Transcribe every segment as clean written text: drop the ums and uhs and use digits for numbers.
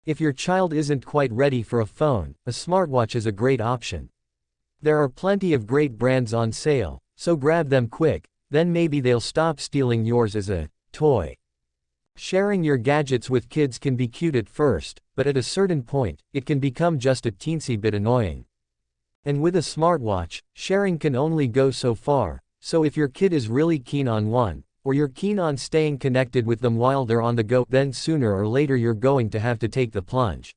If your child isn't quite ready for a phone, a smartwatch is a great option. There are plenty of great brands on sale, so grab them quick, then maybe they'll stop stealing yours as a toy. Sharing your gadgets with kids can be cute at first, but at a certain point, it can become just a teensy bit annoying. And with a smartwatch, sharing can only go so far, so if your kid is really keen on one, or you're keen on staying connected with them while they're on the go, then sooner or later you're going to have to take the plunge.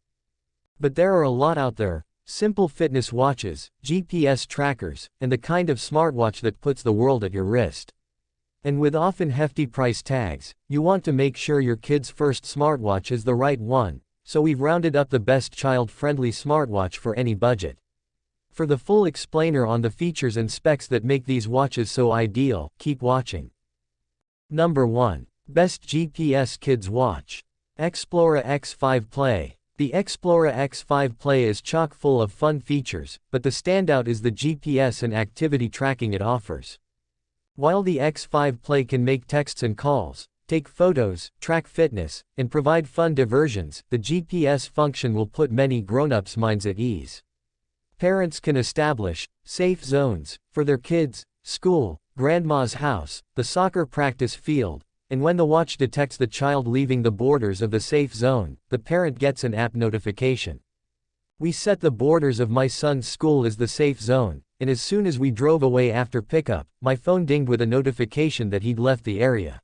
But there are a lot out there: simple fitness watches, GPS trackers, and the kind of smartwatch that puts the world at your wrist. And with often hefty price tags, you want to make sure your kid's first smartwatch is the right one, so we've rounded up the best child-friendly smartwatch for any budget. For the full explainer on the features and specs that make these watches so ideal, keep watching. Number 1. Best GPS Kids Watch. Explora X5 Play. The Explora X5 Play is chock full of fun features, but the standout is the GPS and activity tracking it offers. While the X5 Play can make texts and calls, take photos, track fitness, and provide fun diversions, the GPS function will put many grown-ups' minds at ease. Parents can establish safe zones for their kids: school, grandma's house, the soccer practice field, and when the watch detects the child leaving the borders of the safe zone, the parent gets an app notification. We set the borders of my son's school as the safe zone, and as soon as we drove away after pickup, my phone dinged with a notification that he'd left the area.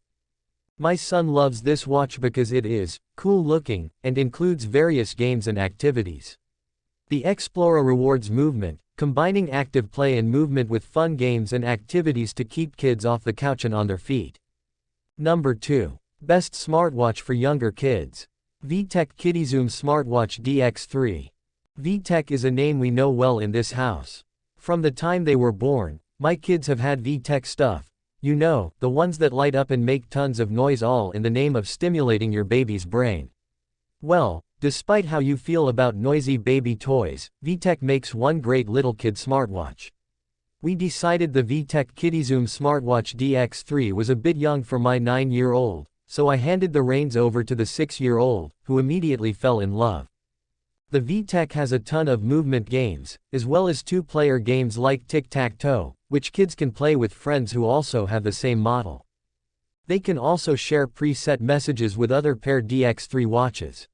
My son loves this watch because it is cool looking and includes various games and activities. The Explora rewards movement, combining active play and movement with fun games and activities to keep kids off the couch and on their feet. Number 2. Best Smartwatch for Younger Kids. VTech KidiZoom Smartwatch DX3. VTech is a name we know well in this house. From the time they were born, my kids have had VTech stuff. You know, the ones that light up and make tons of noise, all in the name of stimulating your baby's brain. Well, despite how you feel about noisy baby toys, VTech makes one great little kid smartwatch. We decided the VTech KidiZoom Smartwatch DX3 was a bit young for my 9-year-old, so I handed the reins over to the 6-year-old, who immediately fell in love. The VTech has a ton of movement games, as well as 2-player games like tic-tac-toe, which kids can play with friends who also have the same model. They can also share preset messages with other paired DX3 watches.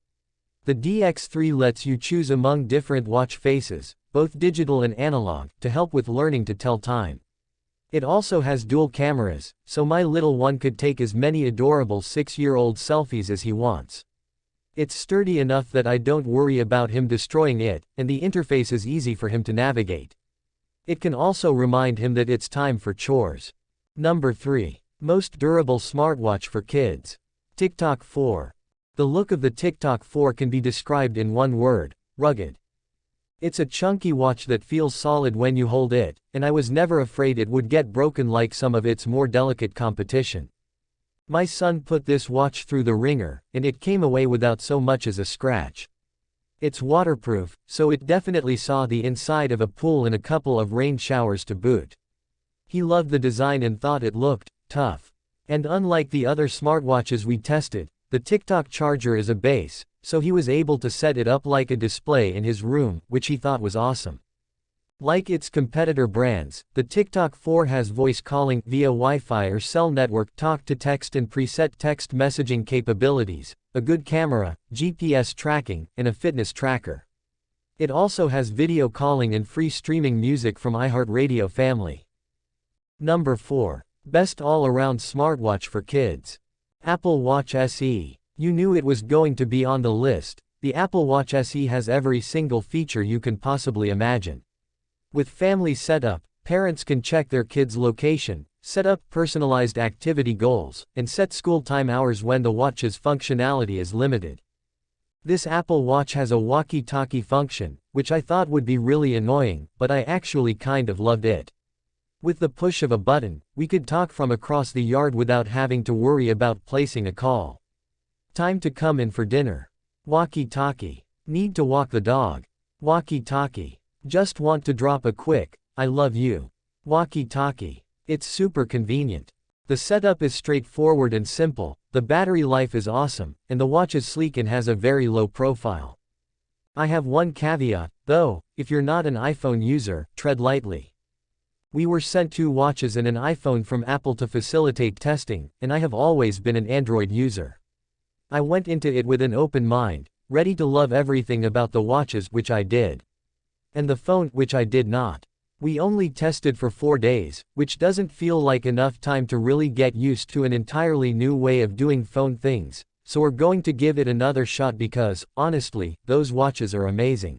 The DX3 lets you choose among different watch faces, both digital and analog, to help with learning to tell time. It also has dual cameras, so my little one could take as many adorable 6-year-old selfies as he wants. It's sturdy enough that I don't worry about him destroying it, and the interface is easy for him to navigate. It can also remind him that it's time for chores. Number 3. Most durable smartwatch for kids. TikTok 4. The look of the TikTok 4 can be described in one word: rugged. It's a chunky watch that feels solid when you hold it, and I was never afraid it would get broken like some of its more delicate competition. My son put this watch through the ringer, and it came away without so much as a scratch. It's waterproof, so it definitely saw the inside of a pool and a couple of rain showers to boot. He loved the design and thought it looked tough. And unlike the other smartwatches we tested, the TikTok charger is a base, so he was able to set it up like a display in his room, which he thought was awesome. Like its competitor brands, the TikTok 4 has voice calling via Wi-Fi or cell network, talk-to-text and preset text messaging capabilities, a good camera, GPS tracking, and a fitness tracker. It also has video calling and free streaming music from iHeartRadio family. Number 4. Best all-around smartwatch for kids. Apple Watch SE. You knew it was going to be on the list. The Apple Watch SE has every single feature you can possibly imagine. With family setup, parents can check their kids' location, set up personalized activity goals, and set school time hours when the watch's functionality is limited. This Apple Watch has a walkie-talkie function, which I thought would be really annoying, but I actually kind of loved it. With the push of a button, we could talk from across the yard without having to worry about placing a call. Time to come in for dinner. Walkie-talkie. Need to walk the dog. Walkie-talkie. Just want to drop a quick "I love you." Walkie-talkie. It's super convenient. The setup is straightforward and simple, the battery life is awesome, and the watch is sleek and has a very low profile. I have one caveat, though: if you're not an iPhone user, tread lightly. We were sent 2 watches and an iPhone from Apple to facilitate testing, and I have always been an Android user. I went into it with an open mind, ready to love everything about the watches, which I did. And the phone, which I did not. We only tested for 4 days, which doesn't feel like enough time to really get used to an entirely new way of doing phone things, so we're going to give it another shot because, honestly, those watches are amazing.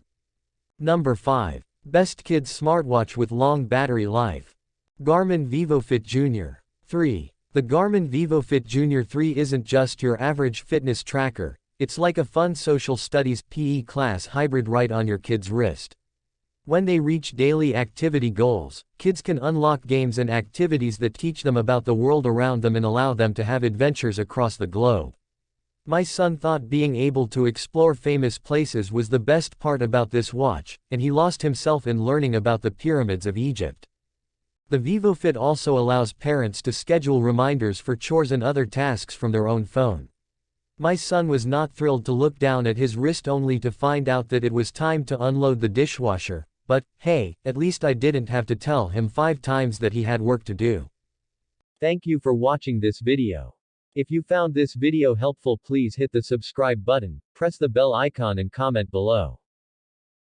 Number 5. Best Kids Smartwatch with Long Battery Life. Garmin VivoFit Jr. 3. The Garmin VivoFit Jr. 3 isn't just your average fitness tracker, it's like a fun social studies PE class hybrid right on your kid's wrist. When they reach daily activity goals, kids can unlock games and activities that teach them about the world around them and allow them to have adventures across the globe. My son thought being able to explore famous places was the best part about this watch, and he lost himself in learning about the pyramids of Egypt. The VivoFit also allows parents to schedule reminders for chores and other tasks from their own phone. My son was not thrilled to look down at his wrist only to find out that it was time to unload the dishwasher, but, hey, at least I didn't have to tell him 5 times that he had work to do. Thank you for watching this video. If you found this video helpful, please hit the subscribe button, press the bell icon and comment below.